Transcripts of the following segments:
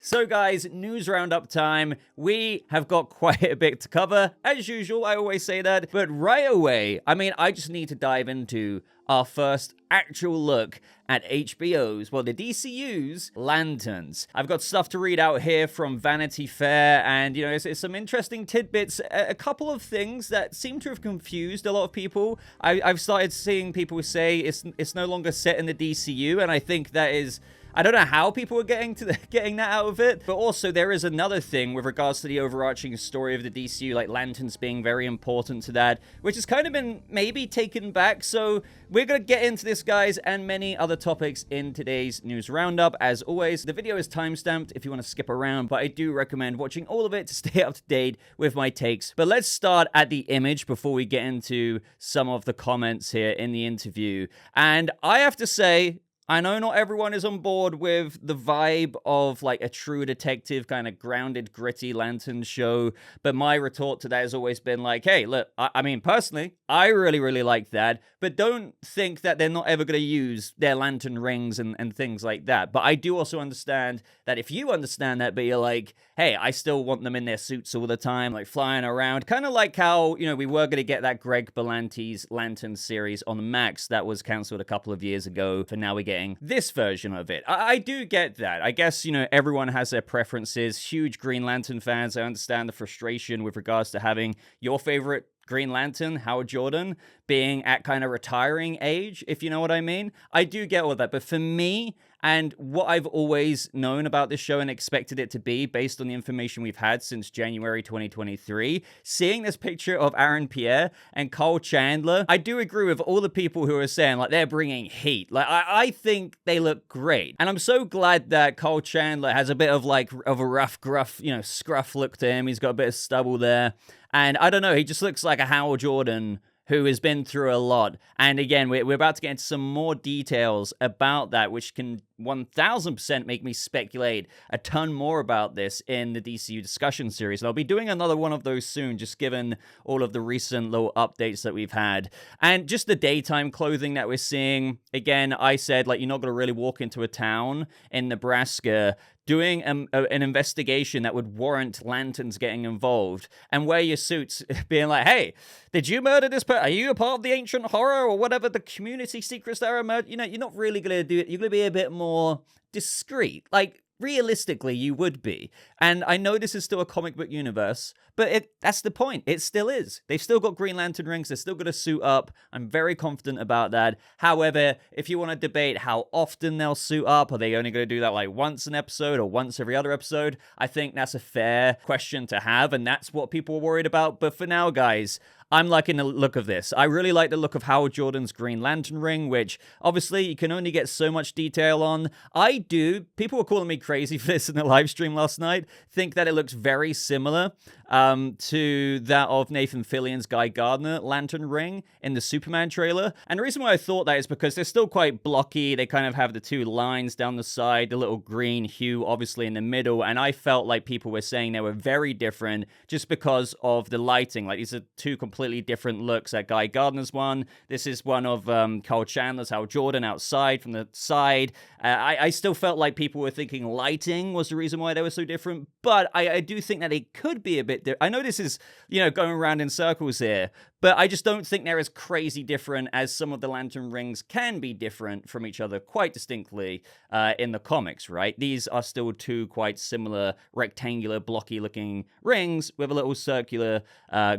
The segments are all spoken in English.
So guys, news roundup time. We have got quite a bit to cover. As usual, I always say that. But right away, I just need to dive into our first actual look at HBO's, well, the DCU's Lanterns. I've got stuff to read out here from Vanity Fair, and, it's some interesting tidbits. A couple of things that seem to have confused a lot of people. I've started seeing people say it's no longer set in the DCU, and I think that is... I don't know how people are getting that out of it, but also there is another thing with regards to the overarching story of the DCU, like Lanterns being very important to that, which has kind of been maybe taken back. So we're going to get into this, guys, and many other topics in today's news roundup. As always, the video is timestamped if you want to skip around, but I do recommend watching all of it to stay up to date with my takes. But let's start at the image before we get into some of the comments here in the interview. And I have to say, I know not everyone is on board with the vibe of like a true detective kind of grounded, gritty Lantern show, but my retort to that has always been like, hey, look, I mean, personally, I really, really like that, but don't think that they're not ever going to use their lantern rings and things like that. But I do also understand that if you understand that, but you're like, hey, I still want them in their suits all the time, like flying around, kind of like how, we were going to get that Greg Berlanti's Lantern series on Max that was canceled a couple of years ago, for now we're getting this version of it. I do get that. I guess, everyone has their preferences. Huge Green Lantern fans, I understand the frustration with regards to having your favorite Green Lantern, Howard Jordan, being at kind of retiring age, if you know what I mean. I do get all that, but for me, and what I've always known about this show and expected it to be based on the information we've had since January 2023, seeing this picture of Aaron Pierre and Cole Chandler, I do agree with all the people who are saying, like, they're bringing heat. Like, I think they look great. And I'm so glad that Cole Chandler has a bit of, a rough, gruff, scruff look to him. He's got a bit of stubble there. And I don't know, he just looks like a Howard Jordan who has been through a lot. And again, we're about to get into some more details about that, which can 1000% make me speculate a ton more about this in the DCU discussion series. And I'll be doing another one of those soon, just given all of the recent little updates that we've had. And just the daytime clothing that we're seeing. Again, I said, you're not going to really walk into a town in Nebraska doing an investigation that would warrant Lanterns getting involved and wear your suits, being like, hey, did you murder this person? Are you a part of the ancient horror or whatever the community secrets that are murdered? You're not really going to do it. You're going to be a bit more discreet. Realistically, you would be. And I know this is still a comic book universe, but that's the point. It still is. They've still got Green Lantern rings. They're still going to suit up. I'm very confident about that. However, if you want to debate how often they'll suit up, are they only going to do that once an episode or once every other episode? I think that's a fair question to have, and that's what people are worried about. But for now, guys, I'm liking the look of this. I really like the look of Howard Jordan's Green Lantern ring, which obviously you can only get so much detail on. I do. People were calling me crazy for this in the live stream last night. Think that it looks very similar to that of Nathan Fillion's Guy Gardner Lantern ring in the Superman trailer. And the reason why I thought that is because they're still quite blocky. They kind of have the two lines down the side, the little green hue obviously in the middle. And I felt like people were saying they were very different just because of the lighting. These are two completely different looks. That Guy Gardner's one. This is one of Cole Chandler's, Hal Jordan outside from the side. I still felt like people were thinking lighting was the reason why they were so different. But I do think that it could be a bit different. I know this is, going around in circles here, but I just don't think they're as crazy different as some of the Lantern rings can be different from each other quite distinctly in the comics, right? These are still two quite similar rectangular, blocky-looking rings with a little circular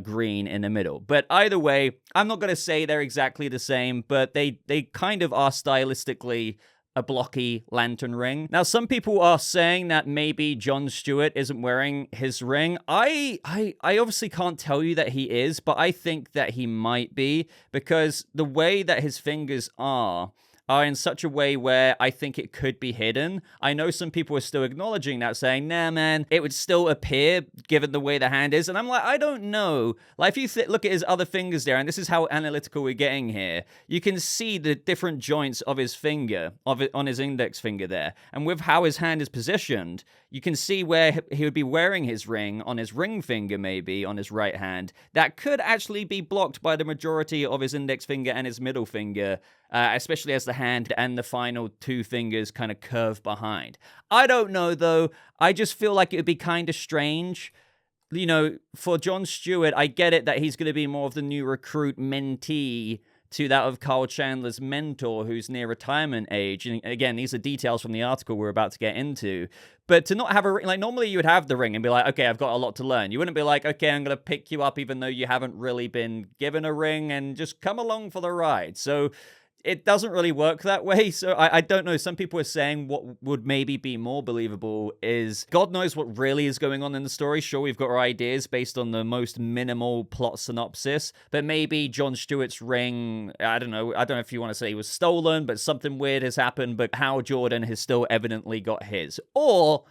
green in the middle. But either way, I'm not going to say they're exactly the same, but they kind of are stylistically a blocky lantern ring. Now, some people are saying that maybe John Stewart isn't wearing his ring. I obviously can't tell you that he is, but I think that he might be, because the way that his fingers are in such a way where I think it could be hidden. I know some people are still acknowledging that, saying, nah, man, it would still appear given the way the hand is. And I'm like, I don't know. If you look at his other fingers there, and this is how analytical we're getting here, you can see the different joints of his finger, on his index finger there. And with how his hand is positioned, you can see where he would be wearing his ring, on his ring finger maybe, on his right hand. That could actually be blocked by the majority of his index finger and his middle finger, especially as the hand and the final two fingers kind of curve behind. I don't know, though. I just feel like it would be kind of strange. You know, for Jon Stewart, I get it that he's going to be more of the new recruit mentee to that of Kyle Chandler's mentor, who's near retirement age. And again, these are details from the article we're about to get into. But to not have a ring, like normally you would have the ring and be like, okay, I've got a lot to learn. You wouldn't be like, okay, I'm going to pick you up even though you haven't really been given a ring and just come along for the ride. So it doesn't really work that way. So I don't know. Some people are saying what would maybe be more believable is God knows what really is going on in the story. Sure, we've got our ideas based on the most minimal plot synopsis, but maybe Jon Stewart's ring, I don't know if you want to say it was stolen, but something weird has happened, but Hal Jordan has still evidently got his. Or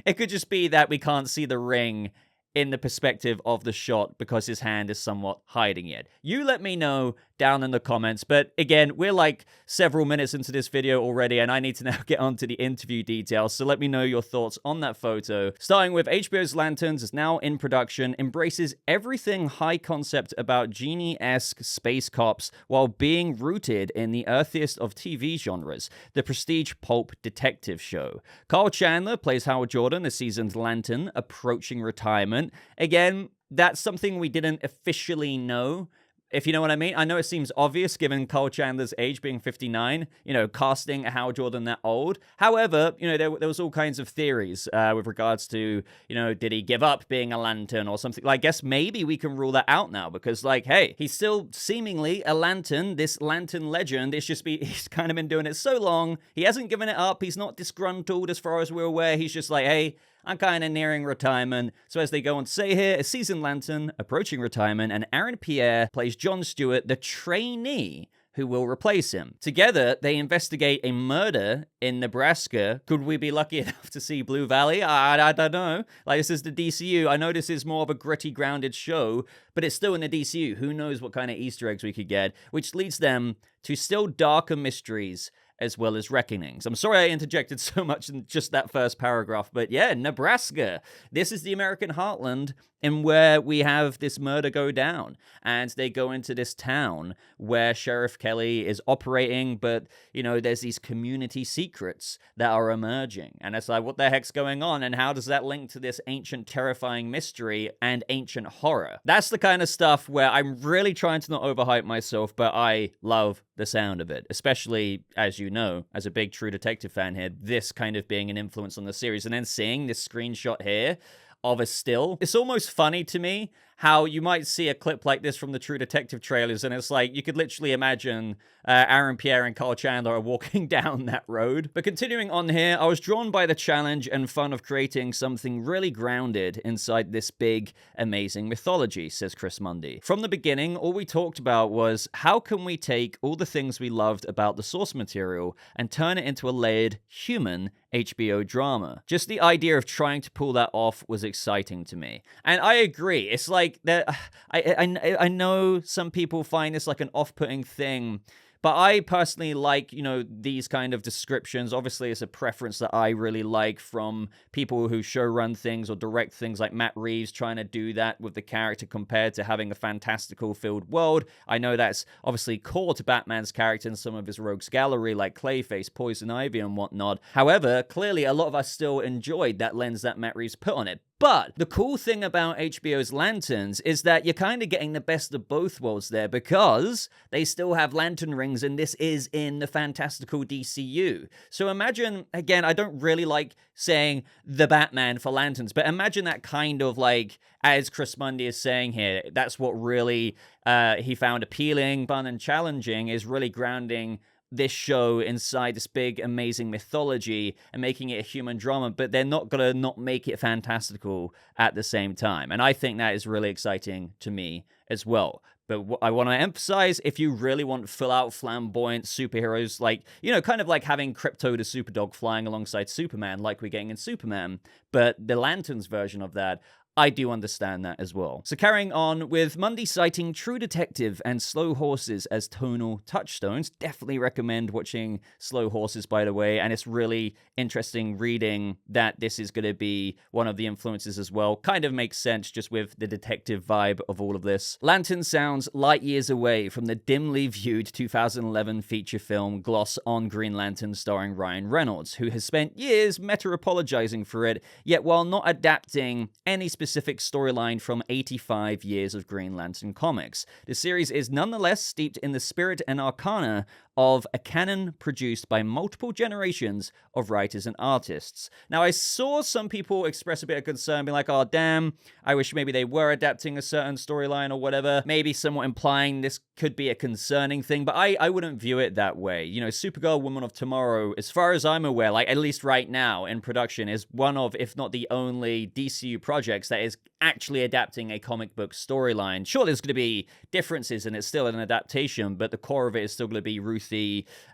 it could just be that we can't see the ring in the perspective of the shot because his hand is somewhat hiding it. You let me know down in the comments. But again, we're like several minutes into this video already, and I need to now get on to the interview details. So let me know your thoughts on that photo. Starting with HBO's Lanterns is now in production, embraces everything high concept about genie-esque space cops while being rooted in the earthiest of TV genres, the prestige pulp detective show. Kyle Chandler plays Howard Jordan, a seasoned Lantern, approaching retirement. Again, that's something we didn't officially know, if you know what I mean. I know it seems obvious given Kyle Chandler's age being 59, casting Hal Jordan that old. However, there was all kinds of theories with regards to, did he give up being a Lantern or something? I guess maybe we can rule that out now because, hey, he's still seemingly a Lantern, this Lantern legend. He's kind of been doing it so long. He hasn't given it up. He's not disgruntled as far as we're aware. He's just like, hey, I'm kind of nearing retirement. So as they go on to say here, a seasoned Lantern approaching retirement, and Aaron Pierre plays Jon Stewart, the trainee who will replace him. Together, they investigate a murder in Nebraska. Could we be lucky enough to see Blue Valley? I don't know. This is the DCU. I know this is more of a gritty, grounded show, but it's still in the DCU. Who knows what kind of Easter eggs we could get, which leads them to still darker mysteries as well as reckonings. I'm sorry I interjected so much in just that first paragraph, but yeah, Nebraska. This is the American heartland in where we have this murder go down. And they go into this town where Sheriff Kelly is operating, but, there's these community secrets that are emerging. And it's like, what the heck's going on? And how does that link to this ancient, terrifying mystery and ancient horror? That's the kind of stuff where I'm really trying to not overhype myself, but I love the sound of it, especially, as you know, as a big True Detective fan here, this kind of being an influence on the series. And then seeing this screenshot here of a still, it's almost funny to me how you might see a clip like this from the True Detective trailers, and it's like, you could literally imagine Aaron Pierre and Kyle Chandler are walking down that road. But continuing on here, I was drawn by the challenge and fun of creating something really grounded inside this big, amazing mythology, says Chris Mundy. From the beginning, all we talked about was, how can we take all the things we loved about the source material and turn it into a layered, human HBO drama? Just the idea of trying to pull that off was exciting to me. And I agree. It's like that. I know some people find this like an off-putting thing, but I personally like, these kind of descriptions. Obviously, it's a preference that I really like from people who showrun things or direct things, like Matt Reeves trying to do that with the character compared to having a fantastical filled world. I know that's obviously core to Batman's character in some of his rogues gallery, like Clayface, Poison Ivy, and whatnot. However, clearly a lot of us still enjoyed that lens that Matt Reeves put on it. But the cool thing about HBO's Lanterns is that you're kind of getting the best of both worlds there, because they still have lantern rings, and this is in the fantastical DCU. So imagine, again, I don't really like saying the Batman for lanterns, but imagine that kind of as Chris Mundy is saying here, that's what really he found appealing, fun, and challenging, is really grounding this show inside this big, amazing mythology and making it a human drama, but they're not gonna not make it fantastical at the same time. And I think that is really exciting to me as well. But what I want to emphasize, if you really want full-out flamboyant superheroes, kind of like having Krypto the Superdog flying alongside Superman, like we're getting in Superman, but the Lanterns version of that, I do understand that as well. So carrying on with Mundy citing True Detective and Slow Horses as tonal touchstones. Definitely recommend watching Slow Horses, by the way, and it's really interesting reading that this is going to be one of the influences as well. Kind of makes sense just with the detective vibe of all of this. Lantern sounds light years away from the dimly viewed 2011 feature film Gloss on Green Lantern starring Ryan Reynolds, who has spent years meta-apologizing for it, yet while not adapting any specific storyline from 85 years of Green Lantern comics. The series is nonetheless steeped in the spirit and arcana of a canon produced by multiple generations of writers and artists. Now, I saw some people express a bit of concern, being like, oh, damn, I wish maybe they were adapting a certain storyline or whatever, maybe somewhat implying this could be a concerning thing, but I wouldn't view it that way. You know, Supergirl, Woman of Tomorrow, as far as I'm aware, like, at least right now in production, is one of, if not the only DCU projects that is actually adapting a comic book storyline. Sure, there's going to be differences and it's still an adaptation, but the core of it is still going to be Ruthie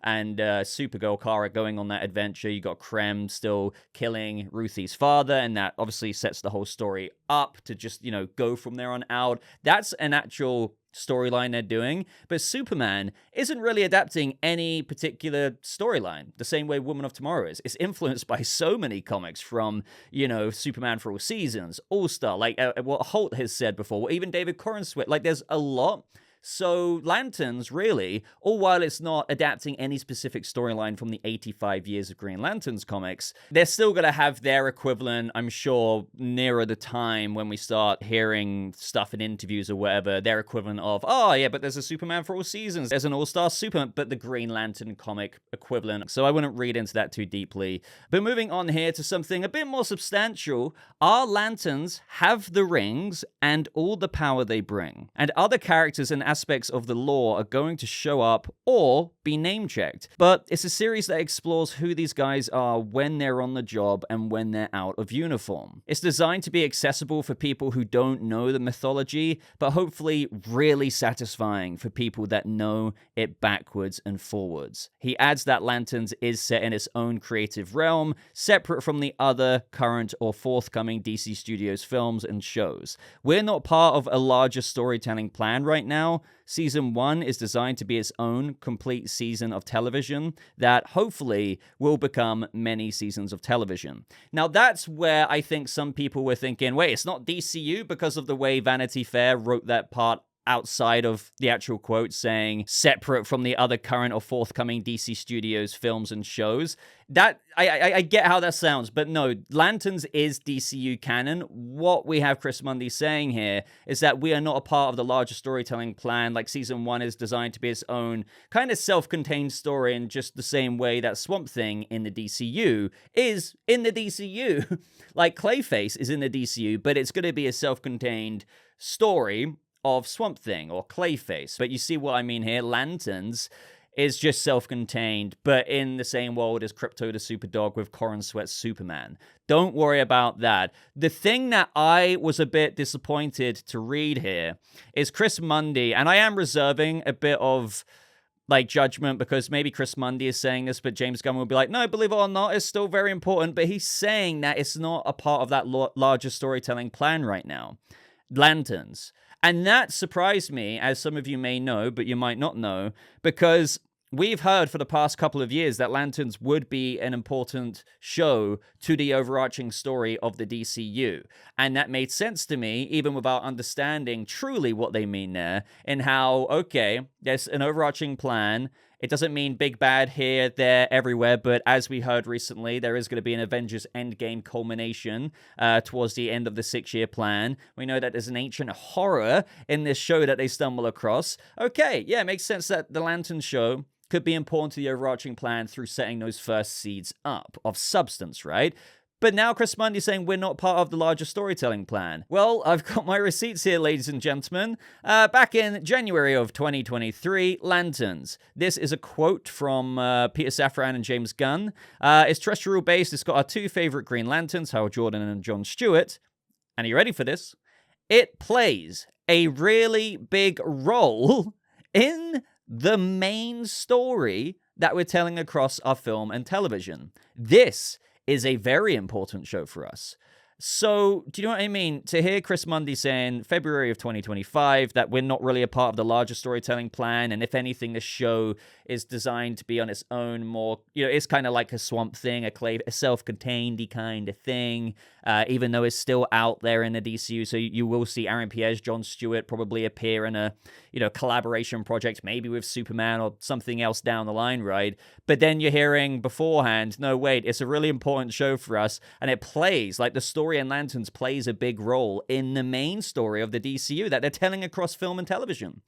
and Supergirl Kara going on that adventure. You got Krem still killing Ruthie's father, and that obviously sets the whole story up to just, you know, go from there on out. That's an actual storyline they're doing, but Superman isn't really adapting any particular storyline the same way Woman of Tomorrow is. It's influenced by so many comics, from, you know, Superman for All Seasons, All-Star, like what Holt has said before, even David Corenswet. Like, there's a lot. So Lanterns, really, all while it's not adapting any specific storyline from the 85 years of Green Lanterns comics, they're still going to have their equivalent, I'm sure, nearer the time when we start hearing stuff in interviews or whatever, their equivalent of, oh, yeah, but there's a Superman for All Seasons, there's an All-Star Superman, but the Green Lantern comic equivalent. So I wouldn't read into that too deeply. But moving on here to something a bit more substantial, our Lanterns have the rings and all the power they bring, and other characters and aspects of the lore are going to show up or be name-checked. But it's a series that explores who these guys are when they're on the job and when they're out of uniform. It's designed to be accessible for people who don't know the mythology, but hopefully really satisfying for people that know it backwards and forwards. He adds that Lanterns is set in its own creative realm, separate from the other current or forthcoming DC Studios films and shows. We're not part of a larger storytelling plan right now. Season 1 is designed to be its own complete season of television that hopefully will become many seasons of television. Now, that's where I think some people were thinking, wait, it's not DCU, because of the way Vanity Fair wrote that part outside of the actual quote, saying separate from the other current or forthcoming DC Studios films and shows. That I get how that sounds, but no, Lanterns is DCU canon. What we have Chris Mundy saying here is that we are not a part of the larger storytelling plan. Like, season 1 is designed to be its own kind of self-contained story, in just the same way that Swamp Thing in the DCU is in the DCU. Like, Clayface is in the DCU, but it's going to be a self-contained story of Swamp Thing or Clayface. But you see what I mean here? Lanterns is just self-contained, but in the same world as Krypto the Superdog with Corenswet's Superman. Don't worry about that. The thing that I was a bit disappointed to read here is Chris Mundy, and I am reserving a bit of like judgment, because maybe Chris Mundy is saying this, but James Gunn will be like, no, believe it or not, it's still very important. But he's saying that it's not a part of that larger storytelling plan right now. Lanterns. And that surprised me, as some of you may know, but you might not know, because we've heard for the past couple of years that Lanterns would be an important show to the overarching story of the DCU. And that made sense to me, even without understanding truly what they mean there, and how, okay, there's an overarching plan. It doesn't mean big bad here, there, everywhere, but as we heard recently, there is going to be an Avengers Endgame culmination towards the end of the 6-year plan. We know that there's an ancient horror in this show that they stumble across. Okay, yeah, it makes sense that the Lantern show could be important to the overarching plan through setting those first seeds up of substance, right? But now Chris Mundy saying we're not part of the larger storytelling plan. Well, I've got my receipts here, ladies and gentlemen. Back in January of 2023, Lanterns. This is a quote from Peter Safran and James Gunn. It's terrestrial based. It's got our 2 favorite Green Lanterns, Hal Jordan and John Stewart. And are you ready for this? It plays a really big role in the main story that we're telling across our film and television. This is a very important show for us. So, do you know what I mean? To hear Chris Mundy saying February of 2025 that we're not really a part of the larger storytelling plan, and if anything, the show is designed to be on its own more, it's kind of like a Swamp Thing, a self-contained kind of thing, even though it's still out there in the DCU. So you will see Aaron Pierre's John Stewart probably appear in a, collaboration project, maybe with Superman or something else down the line, right? But then you're hearing beforehand, no, wait, it's a really important show for us, and it plays, like the story in Lanterns plays a big role in the main story of the DCU that they're telling across film and television.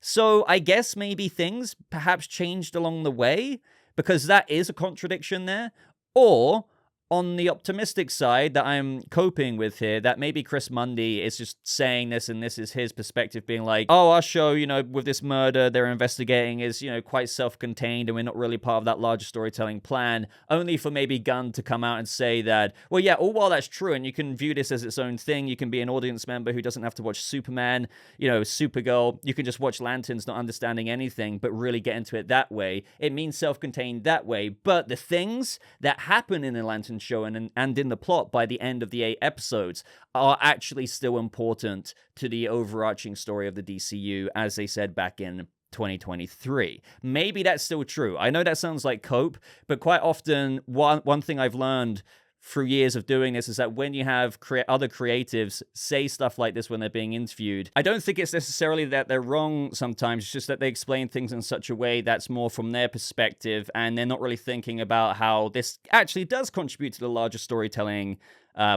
So I guess maybe things perhaps changed along the way, because that is a contradiction there. Or on the optimistic side that I'm coping with here, that maybe Chris Mundy is just saying this, and this is his perspective being like, oh, our show, with this murder they're investigating is, quite self-contained, and we're not really part of that larger storytelling plan, only for maybe Gunn to come out and say that, well, yeah, all while that's true, and you can view this as its own thing, you can be an audience member who doesn't have to watch Superman, Supergirl, you can just watch Lanterns not understanding anything, but really get into it that way. It means self-contained that way, but the things that happen in the Lantern show and in the plot by the end of the 8 episodes are actually still important to the overarching story of the DCU, as they said back in 2023. Maybe that's still true. I know that sounds like cope, but quite often one thing I've learned through years of doing this is that when you have other creatives say stuff like this when they're being interviewed, I don't think it's necessarily that they're wrong sometimes, it's just that they explain things in such a way that's more from their perspective, and they're not really thinking about how this actually does contribute to the larger storytelling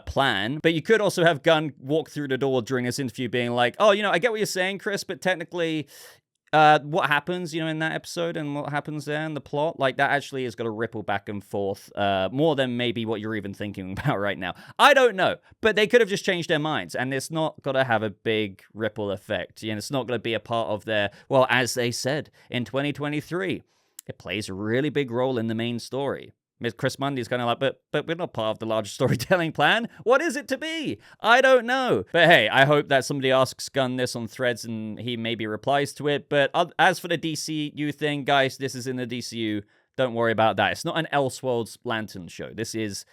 plan. But you could also have Gunn walk through the door during this interview being like, oh, I get what you're saying, Chris, but technically what happens, in that episode and what happens there in the plot, like that actually has got to ripple back and forth more than maybe what you're even thinking about right now. I don't know, but they could have just changed their minds, and it's not got to have a big ripple effect. It's not going to be a part of their, well, as they said in 2023, it plays a really big role in the main story. Chris Mundy's kind of like, but we're not part of the larger storytelling plan. What is it to be? I don't know. But hey, I hope that somebody asks Gunn this on Threads and he maybe replies to it. But as for the DCU thing, guys, this is in the DCU. Don't worry about that. It's not an Elseworlds Lantern show. This is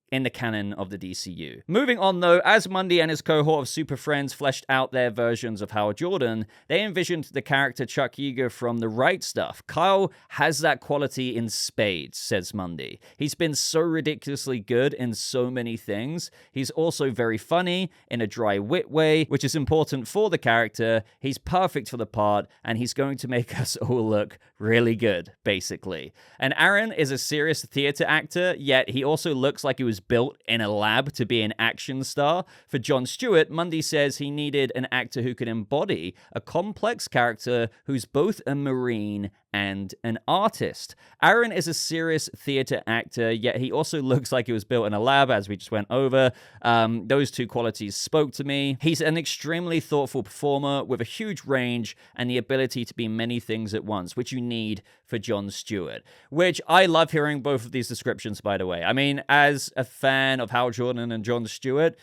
in the canon of the DCU. Moving on, though, as Mundy and his cohort of super friends fleshed out their versions of Hal Jordan, they envisioned the character Chuck Yeager from The Right Stuff. Kyle has that quality in spades, says Mundy. He's been so ridiculously good in so many things. He's also very funny in a dry wit way, which is important for the character. He's perfect for the part, and he's going to make us all look really good, basically. And Aaron is a serious theater actor, yet he also looks like he was built in a lab to be an action star. For John Stewart, Mundy says he needed an actor who could embody a complex character who's both a Marine and an artist. Aaron is a serious theater actor, yet he also looks like he was built in a lab, as we just went over. Those two qualities spoke to me. He's an extremely thoughtful performer with a huge range and the ability to be many things at once, which you need for John Stewart. Which I love hearing both of these descriptions, by the way. I mean, as a fan of Hal Jordan and John Stewart,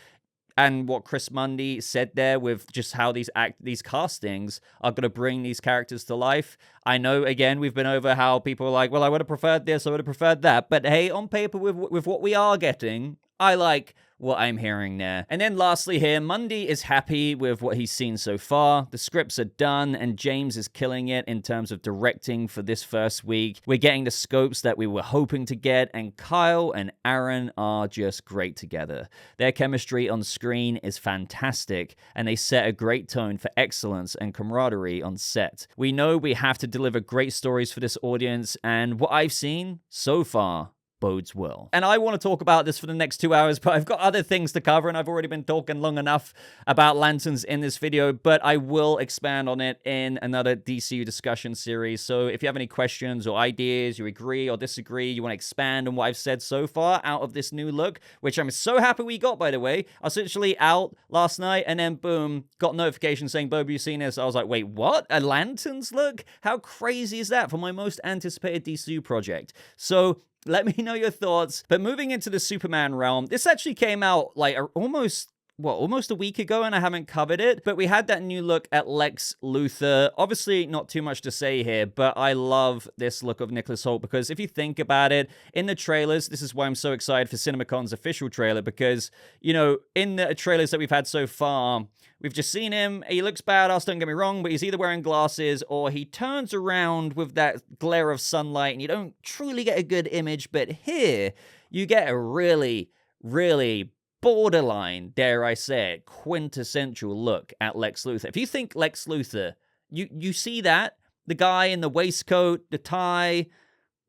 and what Chris Mundy said there with just how these castings are going to bring these characters to life. I know, again, we've been over how people are like, well, I would have preferred this, I would have preferred that. But hey, on paper, with what we are getting, I like what I'm hearing there. And then lastly here, Mundy is happy with what he's seen so far. The scripts are done, and James is killing it in terms of directing for this first week. We're getting the scopes that we were hoping to get, and Kyle and Aaron are just great together. Their chemistry on screen is fantastic, and they set a great tone for excellence and camaraderie on set. We know we have to deliver great stories for this audience, and what I've seen so far bodes well. And I want to talk about this for the next 2 hours, but I've got other things to cover, and I've already been talking long enough about Lanterns in this video, but I will expand on it in another DCU discussion series. So if you have any questions or ideas, you agree or disagree, you want to expand on what I've said so far out of this new look, which I'm so happy we got, by the way. I was literally out last night, and then boom, got notification saying, Boba, you seen this? I was like, wait, what? A Lanterns look? How crazy is that for my most anticipated DCU project? So let me know your thoughts. But moving into the Superman realm, this actually came out like almost almost a week ago, and I haven't covered it, but we had that new look at Lex Luthor. Obviously, not too much to say here, but I love this look of Nicholas Hoult, because if you think about it, in the trailers, this is why I'm so excited for CinemaCon's official trailer, because, you know, in the trailers that we've had so far, we've just seen him. He looks badass, don't get me wrong, but he's either wearing glasses or he turns around with that glare of sunlight, and you don't truly get a good image, but here, you get a really, really borderline, dare I say it, quintessential look at Lex Luthor. If you think Lex Luthor, you see that, the guy in the waistcoat, the tie,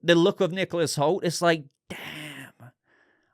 the look of Nicholas Hoult, it's like, damn,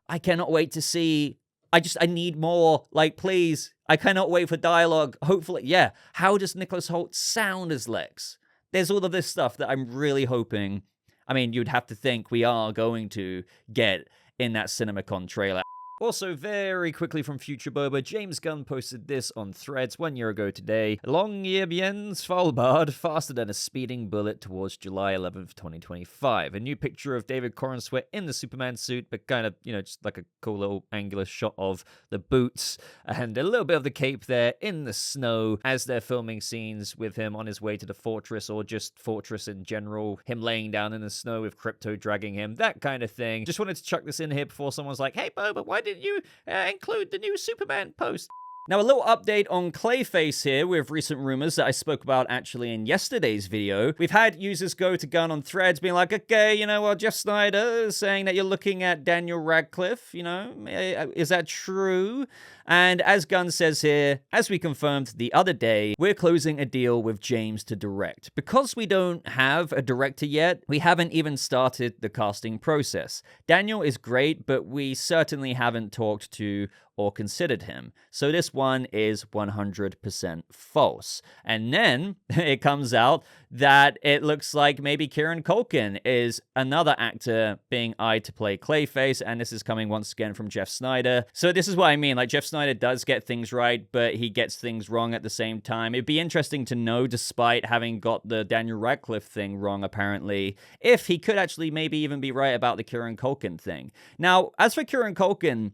I cannot wait to see. I need more. Like, please, I cannot wait for dialogue. Hopefully, yeah. How does Nicholas Hoult sound as Lex? There's all of this stuff that I'm really hoping. I mean, you'd have to think we are going to get in that CinemaCon trailer. Also, very quickly from Future Boba, James Gunn posted this on Threads 1 year ago today. Long year bien, Svalbard, faster than a speeding bullet towards July 11th, 2025. A new picture of David Corenswet in the Superman suit, but kind of, you know, just like a cool little angular shot of the boots and a little bit of the cape there in the snow as they're filming scenes with him on his way to the fortress, or just fortress in general, him laying down in the snow with Crypto dragging him, that kind of thing. Just wanted to chuck this in here before someone's like, hey, Boba, why did you include the new Superman post? Now, a little update on Clayface here with recent rumors that I spoke about actually in yesterday's video. We've had users go to Gunn on Threads being like, okay, you know, well, Jeff Snyder is saying that you're looking at Daniel Radcliffe, you know, is that true? And as Gunn says here, as we confirmed the other day, we're closing a deal with James to direct. Because we don't have a director yet, we haven't even started the casting process. Daniel is great, but we certainly haven't talked to or considered him. So this one is 100% false. And then it comes out that it looks like maybe Kieran Culkin is another actor being eyed to play Clayface, and this is coming once again from Jeff Snyder. So this is what I mean, like Jeff Snyder does get things right, but he gets things wrong at the same time. It'd be interesting to know, despite having got the Daniel Radcliffe thing wrong apparently, if he could actually maybe even be right about the Kieran Culkin thing. Now, as for Kieran Culkin,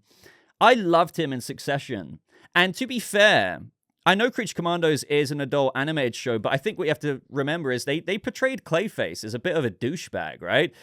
I loved him in Succession. And to be fair, I know Creature Commandos is an adult animated show, but I think what you have to remember is they portrayed Clayface as a bit of a douchebag, right?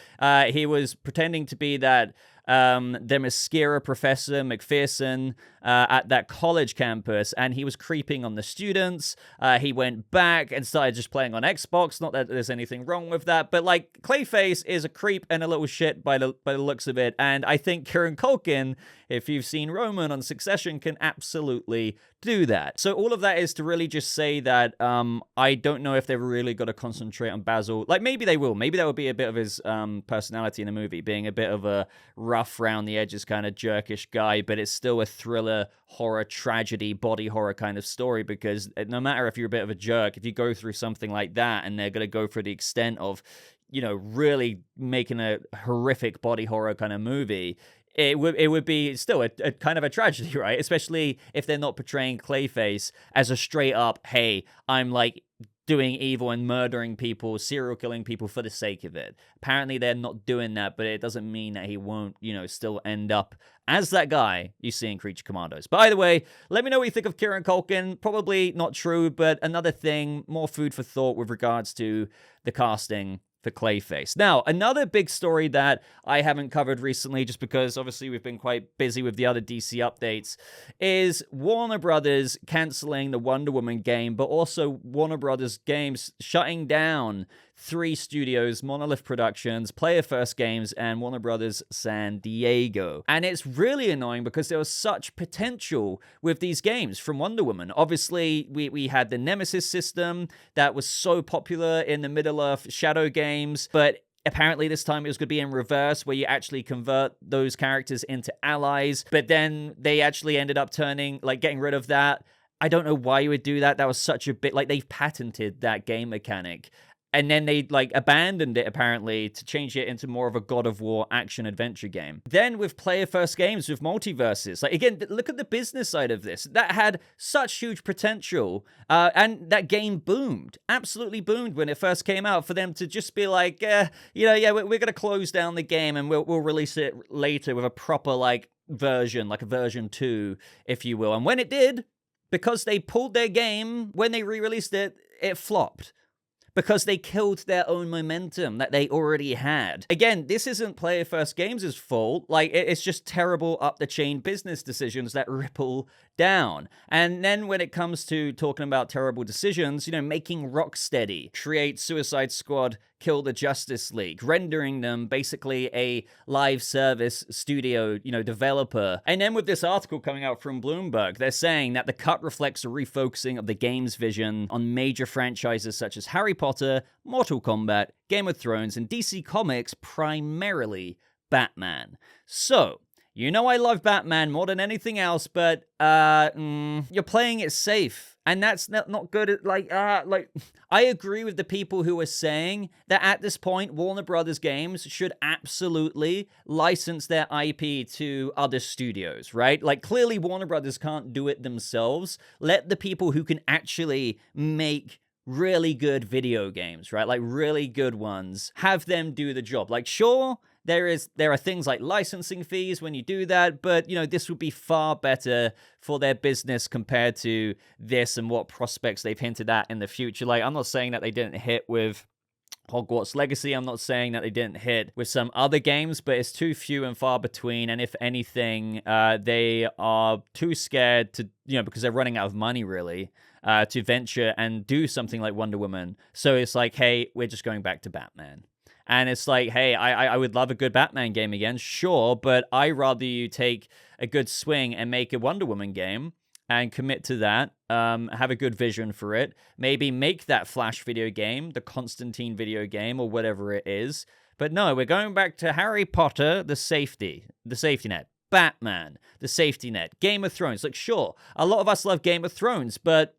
He was pretending to be that the mascara professor McPherson at that college campus, and he was creeping on the students. He went back and started just playing on Xbox. Not that there's anything wrong with that, but like Clayface is a creep and a little shit by the looks of it. And I think Kieran Culkin, if you've seen Roman on Succession, can absolutely do that. So all of that is to really just say that I don't know if they've really got to concentrate on Basil. Like maybe they will. Maybe that would be a bit of his personality in the movie, being a bit of a rough round the edges kind of jerkish guy, but it's still a thriller, horror, tragedy, body horror kind of story, because no matter if you're a bit of a jerk, if you go through something like that and they're going to go for the extent of, you know, really making a horrific body horror kind of movie, it would be still a kind of a tragedy, right? Especially if they're not portraying Clayface as a straight up, hey, I'm like doing evil and murdering people, serial killing people for the sake of it. Apparently they're not doing that, but it doesn't mean that he won't, you know, still end up as that guy you see in Creature Commandos. But either way, let me know what you think of Kieran Culkin. Probably not true, but another thing, more food for thought with regards to the casting for Clayface. Now, another big story that I haven't covered recently, just because obviously we've been quite busy with the other DC updates, is Warner Brothers canceling the Wonder Woman game, but also Warner Brothers Games shutting down 3 studios, Monolith Productions, Player First Games, and Warner Brothers San Diego. And it's really annoying because there was such potential with these games from Wonder Woman. Obviously, we had the Nemesis system that was so popular in the Middle-earth Shadow games, but apparently this time it was going to be in reverse, where you actually convert those characters into allies, but then they actually ended up getting rid of that. I don't know why you would do that. That was such a bit, like, they've patented that game mechanic. And then they abandoned it apparently to change it into more of a God of War action adventure game. Then with Player First Games with multiverses, like again, look at the business side of this. That had such huge potential, and that game boomed, absolutely boomed when it first came out. For them to just be like, we're gonna close down the game and we'll release it later with a proper version, like a version 2, if you will. And when it did, because they pulled their game, when they re-released it, it flopped. Because they killed their own momentum that they already had. Again, this isn't Player First Games' fault. Like, it's just terrible up-the-chain business decisions that ripple down. And then when it comes to talking about terrible decisions, making Rocksteady create Suicide Squad, Kill the Justice League, rendering them basically a live service studio, developer. And then with this article coming out from Bloomberg, they're saying that the cut reflects a refocusing of the game's vision on major franchises such as Harry Potter, Mortal Kombat, Game of Thrones, and DC Comics, primarily Batman. So, I love Batman more than anything else, but you're playing it safe. And that's not good. I agree with the people who are saying that at this point, Warner Brothers games should absolutely license their IP to other studios, right? Like, clearly Warner Brothers can't do it themselves. Let the people who can actually make really good video games, right? Like, really good ones, have them do the job. Like, sure, there are things like licensing fees when you do that, but, this would be far better for their business compared to this and what prospects they've hinted at in the future. Like, I'm not saying that they didn't hit with Hogwarts Legacy. I'm not saying that they didn't hit with some other games, but it's too few and far between. And if anything, they are too scared to, because they're running out of money, really, to venture and do something like Wonder Woman. So it's like, hey, we're just going back to Batman. And it's like, hey, I would love a good Batman game again, sure, but I'd rather you take a good swing and make a Wonder Woman game and commit to that, have a good vision for it, maybe make that Flash video game, the Constantine video game, or whatever it is. But no, we're going back to Harry Potter, the safety net. Batman, the safety net. Game of Thrones. Like, sure, a lot of us love Game of Thrones, but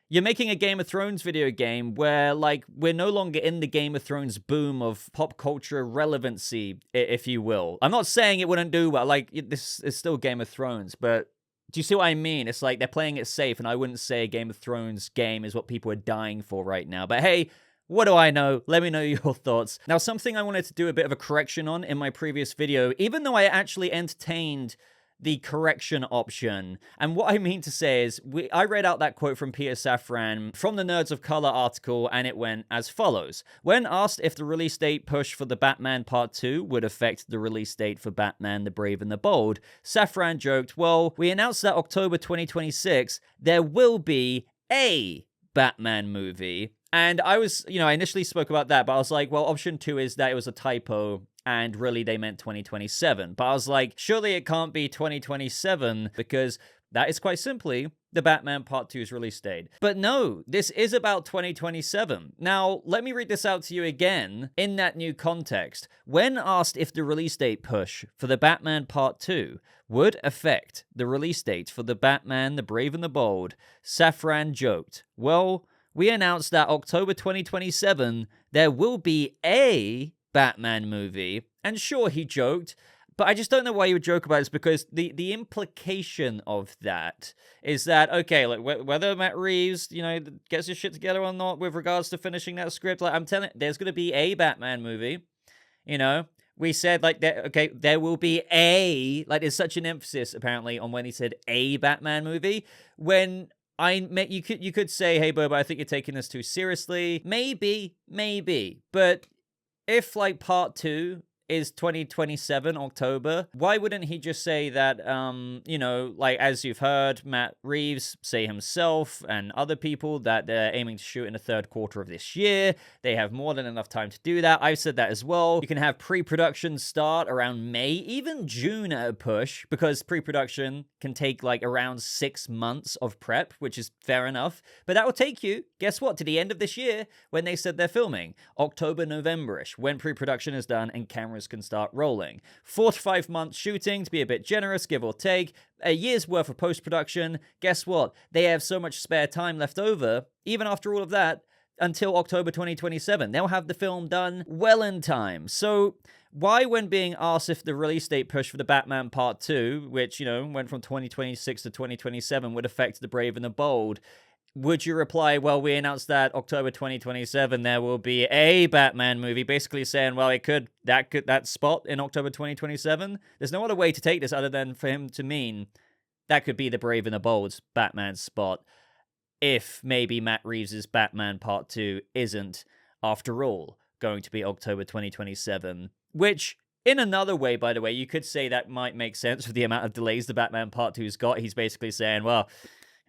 you're making a Game of Thrones video game where, like, we're no longer in the Game of Thrones boom of pop culture relevancy, if you will. I'm not saying it wouldn't do well. Like, this is still Game of Thrones, but do you see what I mean? It's like they're playing it safe, and I wouldn't say a Game of Thrones game is what people are dying for right now. But hey, what do I know? Let me know your thoughts. Now, something I wanted to do a bit of a correction on in my previous video, even though I actually entertained the correction option. And what I mean to say is, I read out that quote from Peter Safran from the Nerds of Color article, and it went as follows. When asked if the release date push for the Batman Part 2 would affect the release date for Batman the Brave and the Bold, Safran joked, well, we announced that October 2026, there will be a Batman movie. And I was, I initially spoke about that, but I was like, well, option 2 is that it was a typo, and really they meant 2027. But I was like, surely it can't be 2027, because that is quite simply the Batman Part 2's release date. But no, this is about 2027. Now, let me read this out to you again in that new context. When asked if the release date push for the Batman Part 2 would affect the release date for the Batman the Brave and the Bold, Safran joked, well, we announced that October 2027, there will be a Batman movie. And sure, he joked, but I just don't know why you would joke about this, because the implication of that is that, okay, like, whether Matt Reeves, gets his shit together or not with regards to finishing that script, like, I'm telling you, there's going to be a Batman movie, We said, like, okay, there will be there's such an emphasis, apparently, on when he said a Batman movie, when you could say, hey, Boba, I think you're taking this too seriously. Maybe, but if, like, Part 2 is 2027, October, why wouldn't he just say that, like, as you've heard, Matt Reeves say himself and other people that they're aiming to shoot in the third quarter of this year. They have more than enough time to do that. I've said that as well. You can have pre-production start around May, even June at a push, because pre-production can take, like, around 6 months of prep, which is fair enough. But that will take you, guess what, to the end of this year when they said they're filming. October, November-ish, when pre-production is done and cameras can start rolling. 4 to 5 months shooting, to be a bit generous, give or take. A year's worth of post-production. Guess what? They have so much spare time left over, even after all of that, until October 2027. They'll have the film done well in time. So why, when being asked if the release date push for the Batman Part 2, which, went from 2026 to 2027, would affect the Brave and the Bold, would you reply, well, we announced that October 2027 there will be a Batman movie, basically saying, well, that spot in October 2027? There's no other way to take this other than for him to mean that could be the Brave and the Bold's Batman spot, if maybe Matt Reeves' Batman Part 2 isn't, after all, going to be October 2027. Which, in another way, by the way, you could say that might make sense with the amount of delays the Batman Part 2's got. He's basically saying, well,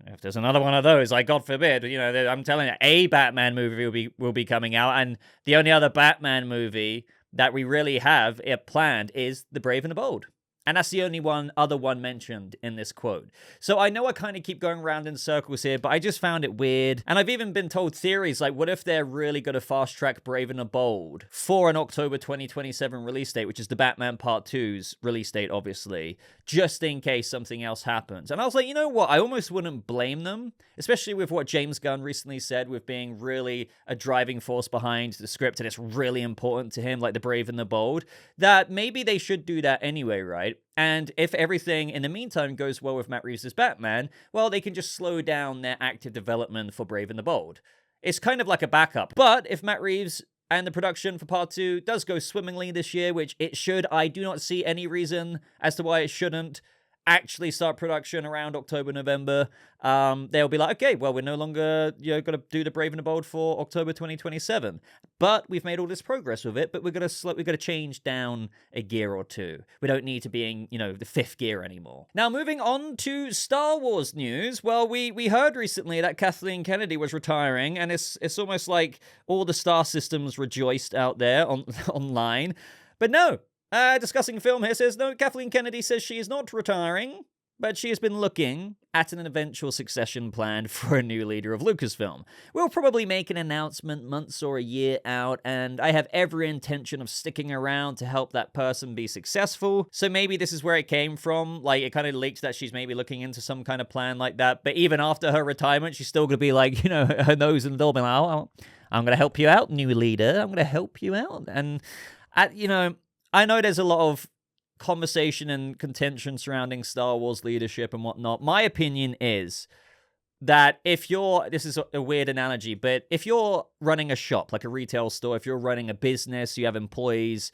if there's another one of those, like, God forbid, I'm telling you, a Batman movie will be coming out, and the only other Batman movie that we really have planned is The Brave and the Bold. And that's the only other one mentioned in this quote. So I know I kind of keep going around in circles here, but I just found it weird. And I've even been told theories like, what if they're really going to fast track Brave and the Bold for an October 2027 release date, which is the Batman Part 2's release date, obviously, just in case something else happens. And I was like, you know what? I almost wouldn't blame them, especially with what James Gunn recently said, with being really a driving force behind the script, and it's really important to him, like The Brave and the Bold, that maybe they should do that anyway, right? And if everything in the meantime goes well with Matt Reeves' Batman, well, they can just slow down their active development for Brave and the Bold. It's kind of like a backup. But if Matt Reeves and the production for Part 2 does go swimmingly this year, which it should, I do not see any reason as to why it shouldn't actually start production around October, November. They'll be like, okay, well, we're no longer going to do The Brave and the Bold for October 2027. But we've made all this progress with it, but we're going to change down a gear or two. We don't need to be in, the fifth gear anymore. Now, moving on to Star Wars news. Well, we heard recently that Kathleen Kennedy was retiring, and it's almost like all the star systems rejoiced out there online. But no. Discussing film here says, no, Kathleen Kennedy says she is not retiring, but she has been looking at an eventual succession plan for a new leader of Lucasfilm. We'll probably make an announcement months or a year out, and I have every intention of sticking around to help that person be successful. So maybe this is where it came from. Like, it kind of leaked that she's maybe looking into some kind of plan like that. But even after her retirement, she's still going to be like, her nose in the door, being like, oh, I'm going to help you out, new leader. I'm going to help you out. And, I know there's a lot of conversation and contention surrounding Star Wars leadership and whatnot. My opinion is that this is a weird analogy, but if you're running a shop, like a retail store, if you're running a business, you have employees,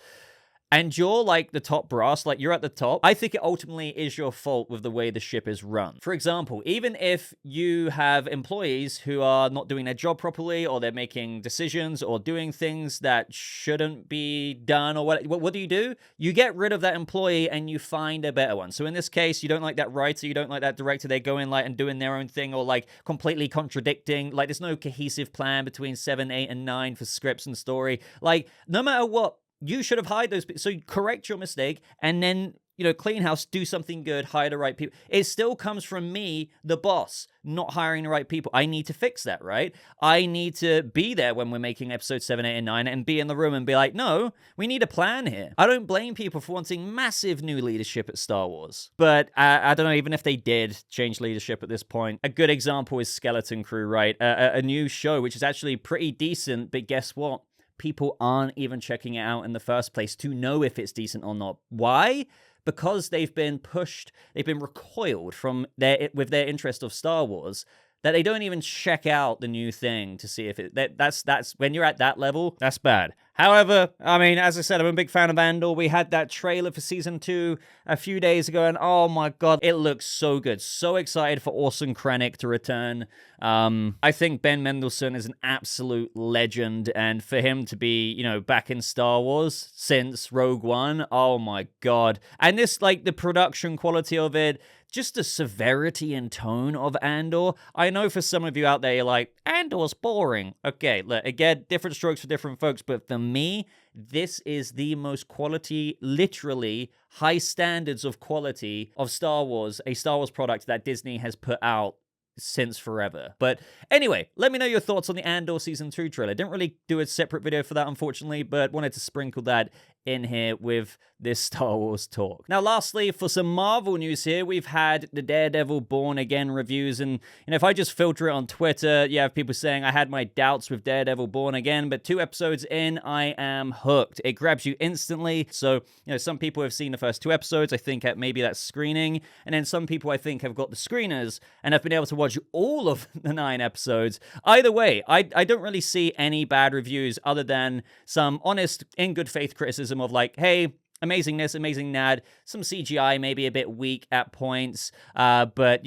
and you're like the top brass, like you're at the top, I think it ultimately is your fault with the way the ship is run. For example, even if you have employees who are not doing their job properly, or they're making decisions or doing things that shouldn't be done, or what do? You get rid of that employee and you find a better one. So in this case, you don't like that writer, you don't like that director, they go in like and doing their own thing, or like completely contradicting. Like, there's no cohesive plan between 7, 8, and 9 for scripts and story. Like, no matter what, you should have hired those people. So you correct your mistake and then, clean house, do something good, hire the right people. It still comes from me, the boss, not hiring the right people. I need to fix that, right? I need to be there when we're making episodes 7, 8, and 9 and be in the room and be like, no, we need a plan here. I don't blame people for wanting massive new leadership at Star Wars. But I don't know, even if they did change leadership at this point, a good example is Skeleton Crew, right? A new show, which is actually pretty decent, but guess what? People aren't even checking it out in the first place to know if it's decent or not. Why? Because they've been pushed, they've been recoiled from with their interest of Star Wars, that they don't even check out the new thing to see if that's when you're at that level, that's bad. However, I mean, as I said, I'm a big fan of Andor. We had that trailer for season 2 a few days ago, and oh my god, it looks so good. So excited for Orson Krennic to return. I think Ben Mendelsohn is an absolute legend, and for him to be, back in Star Wars since Rogue One, oh my god. And this, like, the production quality of it, just the severity and tone of Andor. I know for some of you out there, you're like, Andor's boring. Okay, look, again, different strokes for different folks, but for me, this is the most quality, literally high standards of quality of Star Wars, a Star Wars product that Disney has put out since forever. But anyway, let me know your thoughts on the Andor Season 2 trailer. Didn't really do a separate video for that, unfortunately, but wanted to sprinkle that in here with this Star Wars talk. Now, lastly, for some Marvel news here, we've had the Daredevil Born Again reviews, and if I just filter it on Twitter, you have people saying I had my doubts with Daredevil Born Again, but 2 episodes in, I am hooked. It grabs you instantly. So, some people have seen the first 2 episodes, I think at maybe that screening, and then some people I think have got the screeners and have been able to watch all of the 9 episodes. Either way, I don't really see any bad reviews other than some honest, in good faith criticism of like, hey, amazing this, amazing that, some CGI maybe a bit weak at points, but,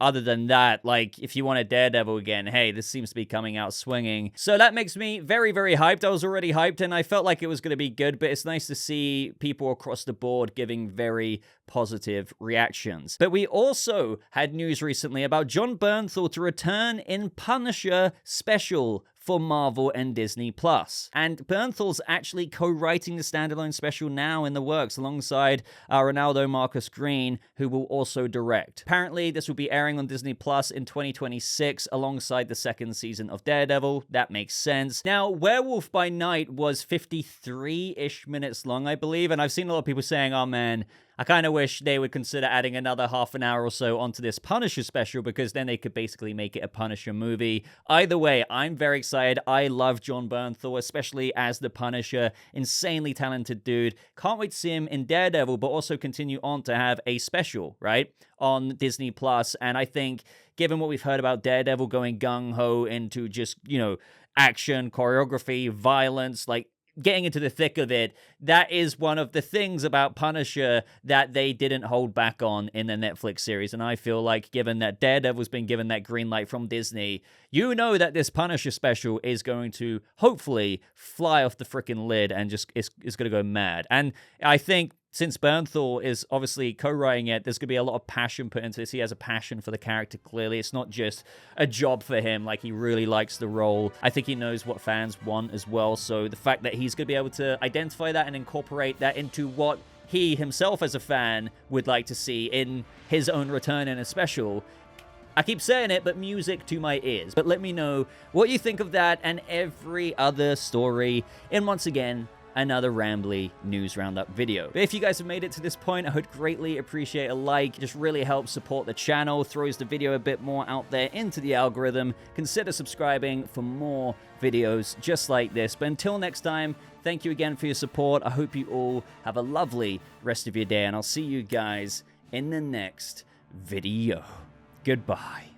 other than that, like, if you want a Daredevil again, hey, this seems to be coming out swinging. So that makes me very, very hyped. I was already hyped, and I felt like it was going to be good, but it's nice to see people across the board giving very positive reactions. But we also had news recently about John Bernthal to return in Punisher Special for Marvel and Disney+. And Bernthal's actually co-writing the standalone special now in the works alongside Ronaldo Marcus Green, who will also direct. Apparently, this will be airing on Disney+ in 2026 alongside the 2nd season of Daredevil. That makes sense. Now, Werewolf by Night was 53-ish minutes long, I believe, and I've seen a lot of people saying, oh man, I kind of wish they would consider adding another half an hour or so onto this Punisher special, because then they could basically make it a Punisher movie. Either way, I'm very excited. I love John Bernthal, especially as the Punisher. Insanely talented dude. Can't wait to see him in Daredevil, but also continue on to have a special, right, on Disney+. And I think, given what we've heard about Daredevil going gung-ho into just, action, choreography, violence, like, getting into the thick of it, that is one of the things about Punisher that they didn't hold back on in the Netflix series. And I feel like, given that Daredevil's been given that green light from Disney, that this Punisher special is going to hopefully fly off the freaking lid and just is going to go mad. And I think, since Bernthal is obviously co-writing it, there's going to be a lot of passion put into this. He has a passion for the character, clearly. It's not just a job for him. Like, he really likes the role. I think he knows what fans want as well. So the fact that he's going to be able to identify that and incorporate that into what he himself as a fan would like to see in his own return in a special, I keep saying it, but music to my ears. But let me know what you think of that and every other story in, once again, another rambly news roundup video. But if you guys have made it to this point, I would greatly appreciate a like. It just really helps support the channel, throws the video a bit more out there into the algorithm. Consider subscribing for more videos just like this. But until next time, thank you again for your support. I hope you all have a lovely rest of your day, and I'll see you guys in the next video. Goodbye.